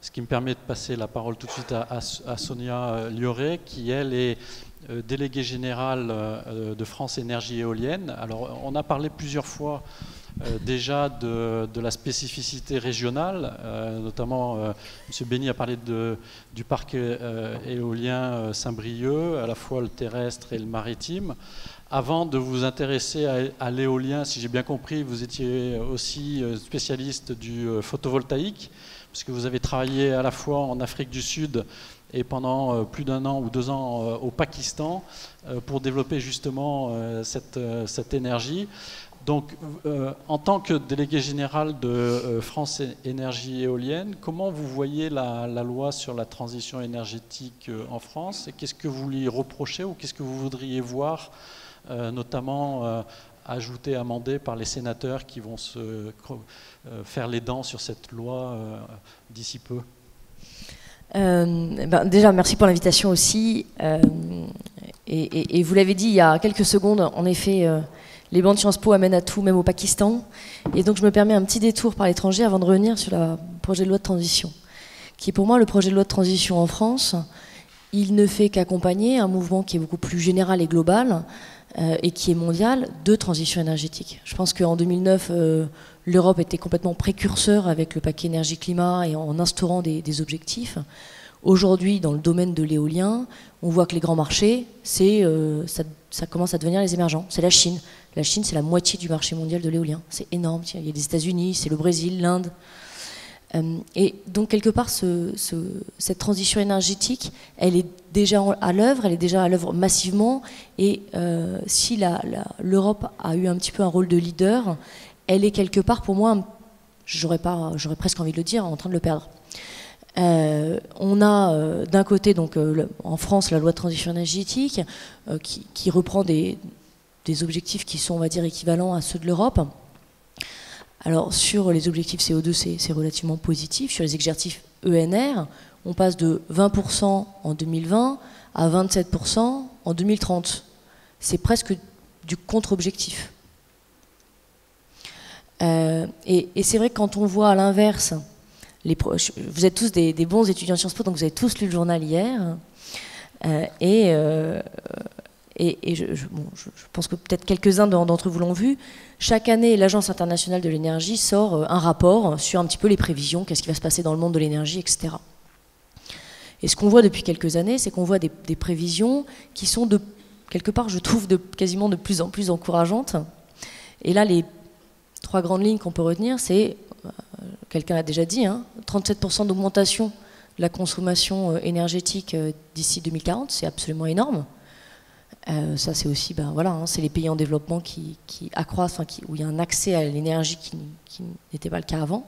ce qui me permet de passer la parole tout de suite à Sonia Lioré, qui elle est déléguée générale de France Énergie Éolienne. Alors on a parlé plusieurs fois déjà de la spécificité régionale, notamment M. Bény a parlé du parc éolien Saint-Brieuc, à la fois le terrestre et le maritime. Avant de vous intéresser à l'éolien, si j'ai bien compris, vous étiez aussi spécialiste du photovoltaïque, puisque vous avez travaillé à la fois en Afrique du Sud et pendant plus d'1 an ou 2 ans au Pakistan pour développer justement cette énergie. Donc, en tant que délégué général de France Énergie Éolienne, comment vous voyez la loi sur la transition énergétique en France et qu'est-ce que vous lui reprochez ou qu'est-ce que vous voudriez voir notamment ajouté, amendé par les sénateurs qui vont se faire les dents sur cette loi d'ici peu. Déjà, merci pour l'invitation aussi. Et vous l'avez dit il y a quelques secondes, en effet, les bancs de Sciences Po amènent à tout, même au Pakistan. Et donc, je me permets un petit détour par l'étranger avant de revenir sur le projet de loi de transition, qui est pour moi le projet de loi de transition en France. Il ne fait qu'accompagner un mouvement qui est beaucoup plus général et global, et qui est mondial, de transition énergétique. Je pense qu'en 2009, l'Europe était complètement précurseur avec le paquet énergie-climat et en instaurant des objectifs. Aujourd'hui, dans le domaine de l'éolien, on voit que les grands marchés, ça commence à devenir les émergents. C'est la Chine. La Chine, c'est la moitié du marché mondial de l'éolien. C'est énorme. Il y a les États-Unis, c'est le Brésil, l'Inde. Et donc, quelque part, cette transition énergétique, elle est déjà à l'œuvre, elle est déjà à l'œuvre massivement. Et si l'Europe a eu un petit peu un rôle de leader, elle est quelque part, pour moi, j'aurais presque envie de le dire, en train de le perdre. On a d'un côté, donc, en France, la loi de transition énergétique, qui reprend des objectifs qui sont, on va dire, équivalents à ceux de l'Europe. Alors, sur les objectifs CO2, c'est relativement positif. Sur les objectifs ENR, on passe de 20% en 2020 à 27% en 2030. C'est presque du contre-objectif. Et c'est vrai que quand on voit à l'inverse, vous êtes tous des bons étudiants de Sciences Po, donc vous avez tous lu le journal hier. Je pense que peut-être quelques-uns d'entre vous l'ont vu. Chaque année, l'Agence internationale de l'énergie sort un rapport sur un petit peu les prévisions, qu'est-ce qui va se passer dans le monde de l'énergie, etc. Et ce qu'on voit depuis quelques années, c'est qu'on voit des prévisions qui sont, quelque part, je trouve, quasiment de plus en plus encourageantes. Et là, les 3 grandes lignes qu'on peut retenir, c'est, quelqu'un l'a déjà dit, 37% d'augmentation de la consommation énergétique d'ici 2040, c'est absolument énorme. Ça, c'est aussi, c'est les pays en développement qui accroissent, où il y a un accès à l'énergie qui n'était pas le cas avant.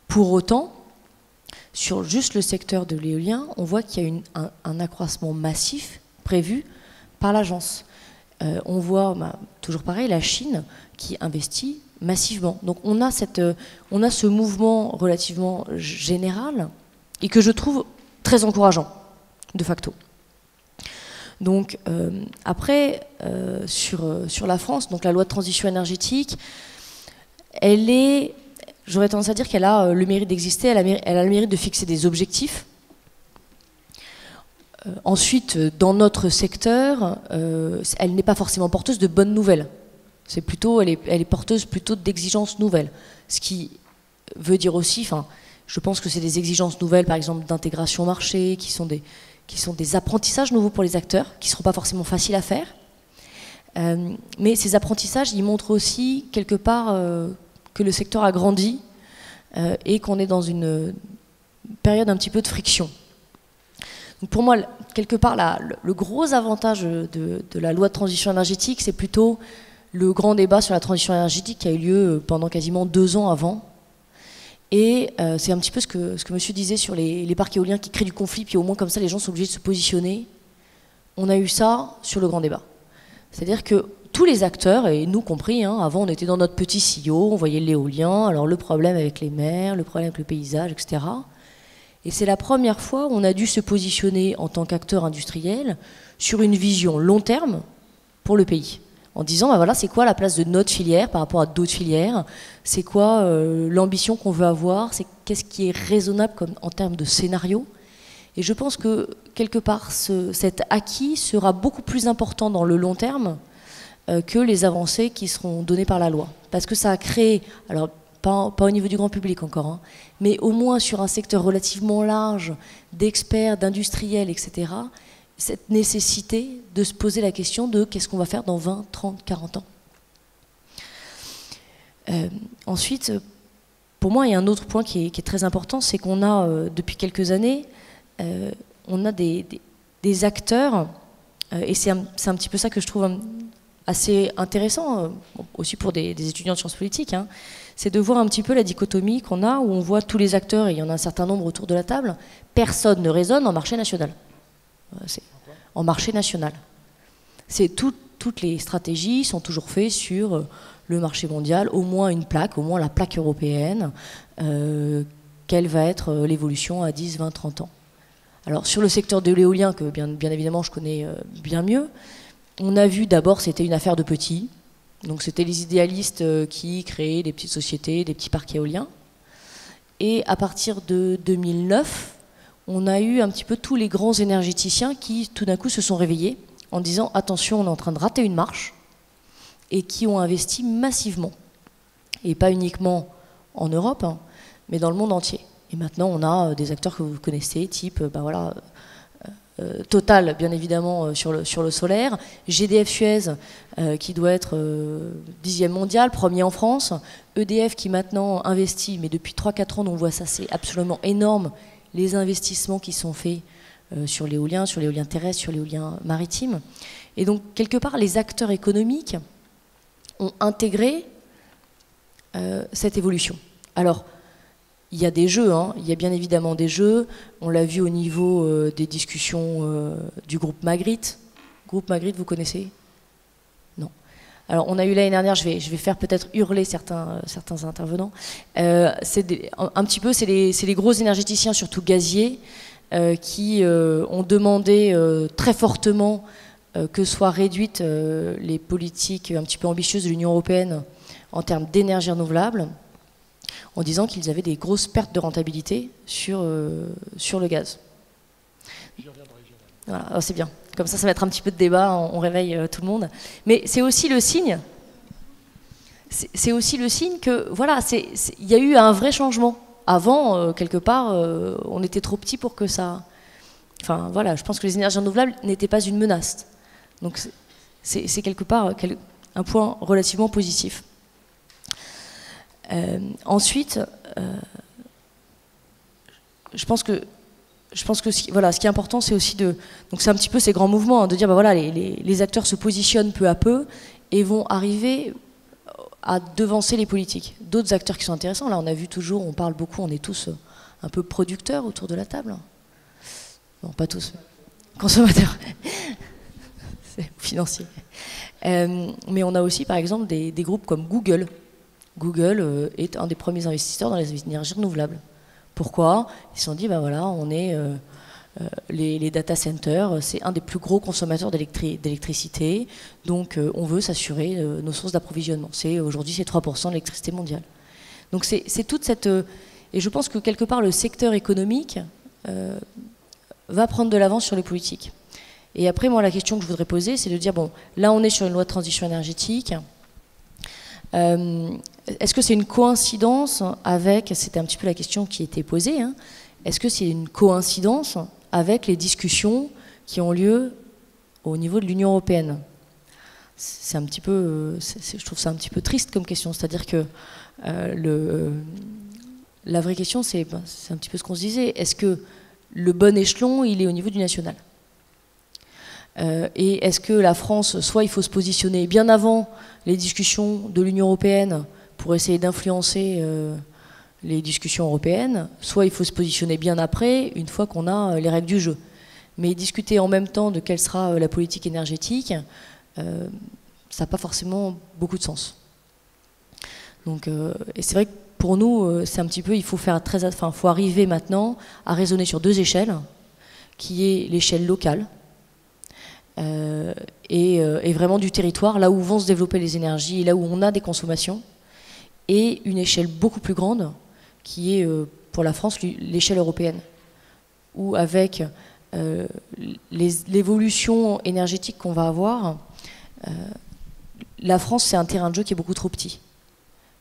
Pour autant, sur juste le secteur de l'éolien, on voit qu'il y a un accroissement massif prévu par l'agence. On voit, toujours pareil, la Chine qui investit massivement. Donc on a ce mouvement relativement général et que je trouve très encourageant, de facto. Donc après, sur la France, donc la loi de transition énergétique, j'aurais tendance à dire qu'elle a le mérite d'exister, elle a le mérite de fixer des objectifs. Ensuite, dans notre secteur, elle n'est pas forcément porteuse de bonnes nouvelles. Elle est porteuse plutôt d'exigences nouvelles. Ce qui veut dire aussi, je pense que c'est des exigences nouvelles, par exemple d'intégration marché, qui sont des apprentissages nouveaux pour les acteurs, qui ne seront pas forcément faciles à faire. Mais ces apprentissages, ils montrent aussi, quelque part, que le secteur a grandi et qu'on est dans une période un petit peu de friction. Donc pour moi, quelque part, le gros avantage de la loi de transition énergétique, c'est plutôt le grand débat sur la transition énergétique qui a eu lieu pendant quasiment 2 ans avant. Et c'est un petit peu ce que monsieur disait sur les parcs éoliens qui créent du conflit, puis au moins comme ça les gens sont obligés de se positionner. On a eu ça sur le grand débat. C'est-à-dire que tous les acteurs, et nous compris, avant on était dans notre petit sillot, on voyait l'éolien, alors le problème avec les mers, le problème avec le paysage, etc. Et c'est la première fois où on a dû se positionner en tant qu'acteur industriel sur une vision long terme pour le pays. en disant bah voilà, c'est quoi la place de notre filière par rapport à d'autres filières, c'est quoi l'ambition qu'on veut avoir, qu'est-ce qui est raisonnable en termes de scénario. Et je pense que quelque part cet acquis sera beaucoup plus important dans le long terme que les avancées qui seront données par la loi. Parce que ça a créé, alors pas au niveau du grand public encore, hein, mais au moins sur un secteur relativement large d'experts, d'industriels, etc., cette nécessité de se poser la question de qu'est-ce qu'on va faire dans 20, 30, 40 ans. Ensuite, pour moi, il y a un autre point qui est très important, c'est qu'on a, depuis quelques années, on a des acteurs, et c'est un petit peu ça que je trouve assez intéressant, aussi pour des étudiants de sciences politiques, hein, c'est de voir un petit peu la dichotomie qu'on a, où on voit tous les acteurs, et il y en a un certain nombre autour de la table, personne ne raisonne en marché national. En marché national. Toutes les stratégies sont toujours faites sur le marché mondial, au moins une plaque, au moins la plaque européenne, quelle va être l'évolution à 10, 20, 30 ans. Alors sur le secteur de l'éolien, que bien évidemment je connais bien mieux, on a vu d'abord c'était une affaire de petits, donc c'était les idéalistes qui créaient des petites sociétés, des petits parcs éoliens, et à partir de 2009, on a eu un petit peu tous les grands énergéticiens qui tout d'un coup se sont réveillés en disant attention, on est en train de rater une marche, et qui ont investi massivement, et pas uniquement en Europe, hein, mais dans le monde entier. Et maintenant, on a des acteurs que vous connaissez, type voilà, Total, bien évidemment, sur le solaire, GDF Suez, qui doit être 10e mondial, premier en France, EDF qui maintenant investit, mais depuis 3-4 ans, on voit ça, c'est absolument énorme, les investissements qui sont faits sur l'éolien terrestre, sur l'éolien maritime. Et donc, quelque part, les acteurs économiques ont intégré cette évolution. Alors, il y a des jeux, hein. Il y a bien évidemment des jeux. On l'a vu au niveau des discussions du groupe Magritte. Groupe Magritte, vous connaissez? Non. Alors, on a eu l'année dernière, je vais faire peut-être hurler certains intervenants. Un petit peu, c'est les gros énergéticiens, surtout gaziers, qui ont demandé très fortement que soient réduites les politiques un petit peu ambitieuses de l'Union européenne en termes d'énergie renouvelable, en disant qu'ils avaient des grosses pertes de rentabilité sur le gaz. J'y reviendrai. Voilà, c'est bien. Comme ça va être un petit peu de débat, on réveille tout le monde. Mais c'est aussi le signe. C'est aussi le signe que voilà, il y a eu un vrai changement. Avant, quelque part, on était trop petit pour que ça. Enfin voilà, je pense que les énergies renouvelables n'étaient pas une menace. Donc c'est quelque part un point relativement positif. Ensuite, je pense que ce qui est important, c'est aussi donc c'est un petit peu ces grands mouvements, hein, de dire bah voilà, les acteurs se positionnent peu à peu et vont arriver à devancer les politiques. D'autres acteurs qui sont intéressants, là on a vu toujours, on parle beaucoup, on est tous un peu producteurs autour de la table. Non, pas tous, consommateurs, c'est financier. Mais on a aussi par exemple des groupes comme Google. Google est un des premiers investisseurs dans les énergies renouvelables. Pourquoi? Ils se sont dit, ben voilà, on est les data centers, c'est un des plus gros consommateurs d'électricité, donc on veut s'assurer nos sources d'approvisionnement. Aujourd'hui, c'est 3% de l'électricité mondiale. Donc c'est toute cette... et je pense que quelque part, le secteur économique va prendre de l'avance sur les politiques. Et après, moi, la question que je voudrais poser, c'est de dire, bon, là, on est sur une loi de transition énergétique. Est-ce que c'est une coïncidence avec, c'était un petit peu la question qui était posée, hein, est-ce que c'est une coïncidence avec les discussions qui ont lieu au niveau de l'Union européenne? C'est un petit peu, je trouve ça un petit peu triste comme question, c'est-à-dire que la vraie question, c'est un petit peu ce qu'on se disait, est-ce que le bon échelon, il est au niveau du national? Et est-ce que la France, soit il faut se positionner bien avant les discussions de l'Union européenne pour essayer d'influencer les discussions européennes, soit il faut se positionner bien après, une fois qu'on a les règles du jeu. Mais discuter en même temps de quelle sera la politique énergétique, ça n'a pas forcément beaucoup de sens. Donc, et c'est vrai que pour nous, c'est un petit peu, il faut faut arriver maintenant à raisonner sur deux échelles, qui est l'échelle locale, et vraiment du territoire, là où vont se développer les énergies et là où on a des consommations, et une échelle beaucoup plus grande, qui est pour la France l'échelle européenne, où avec l'évolution énergétique qu'on va avoir, la France, c'est un terrain de jeu qui est beaucoup trop petit.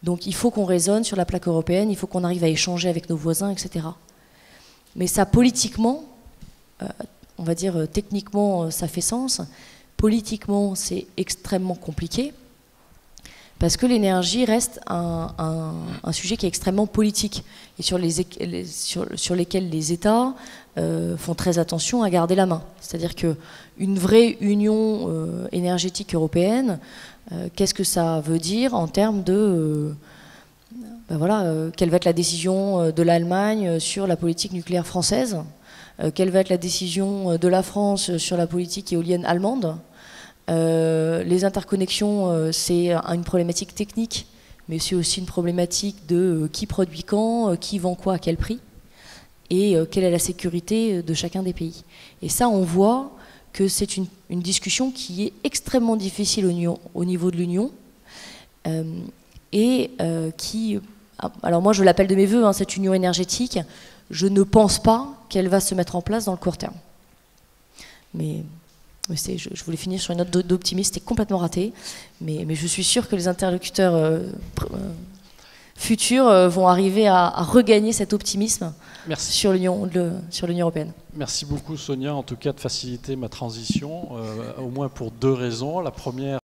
Donc il faut qu'on raisonne sur la plaque européenne, il faut qu'on arrive à échanger avec nos voisins, etc. Mais ça, politiquement, on va dire techniquement, ça fait sens. Politiquement, c'est extrêmement compliqué, parce que l'énergie reste un sujet qui est extrêmement politique, et sur lesquels les États font très attention à garder la main. C'est-à-dire qu'une vraie union énergétique européenne, qu'est-ce que ça veut dire en termes de... quelle va être la décision de l'Allemagne sur la politique nucléaire française, quelle va être la décision de la France sur la politique éolienne allemande. Les interconnexions, c'est une problématique technique, mais c'est aussi une problématique de qui produit quand, qui vend quoi, à quel prix, et quelle est la sécurité de chacun des pays. Et ça, on voit que c'est une discussion qui est extrêmement difficile au niveau de l'Union, et qui... Alors moi, je l'appelle de mes voeux, hein, cette union énergétique. Je ne pense pas qu'elle va se mettre en place dans le court terme. Mais je voulais finir sur une note d'optimisme, c'était complètement raté. Mais je suis sûre que les interlocuteurs futurs vont arriver à regagner cet optimisme sur l'Union européenne. Merci beaucoup Sonia, en tout cas de faciliter ma transition, au moins pour deux raisons. La première,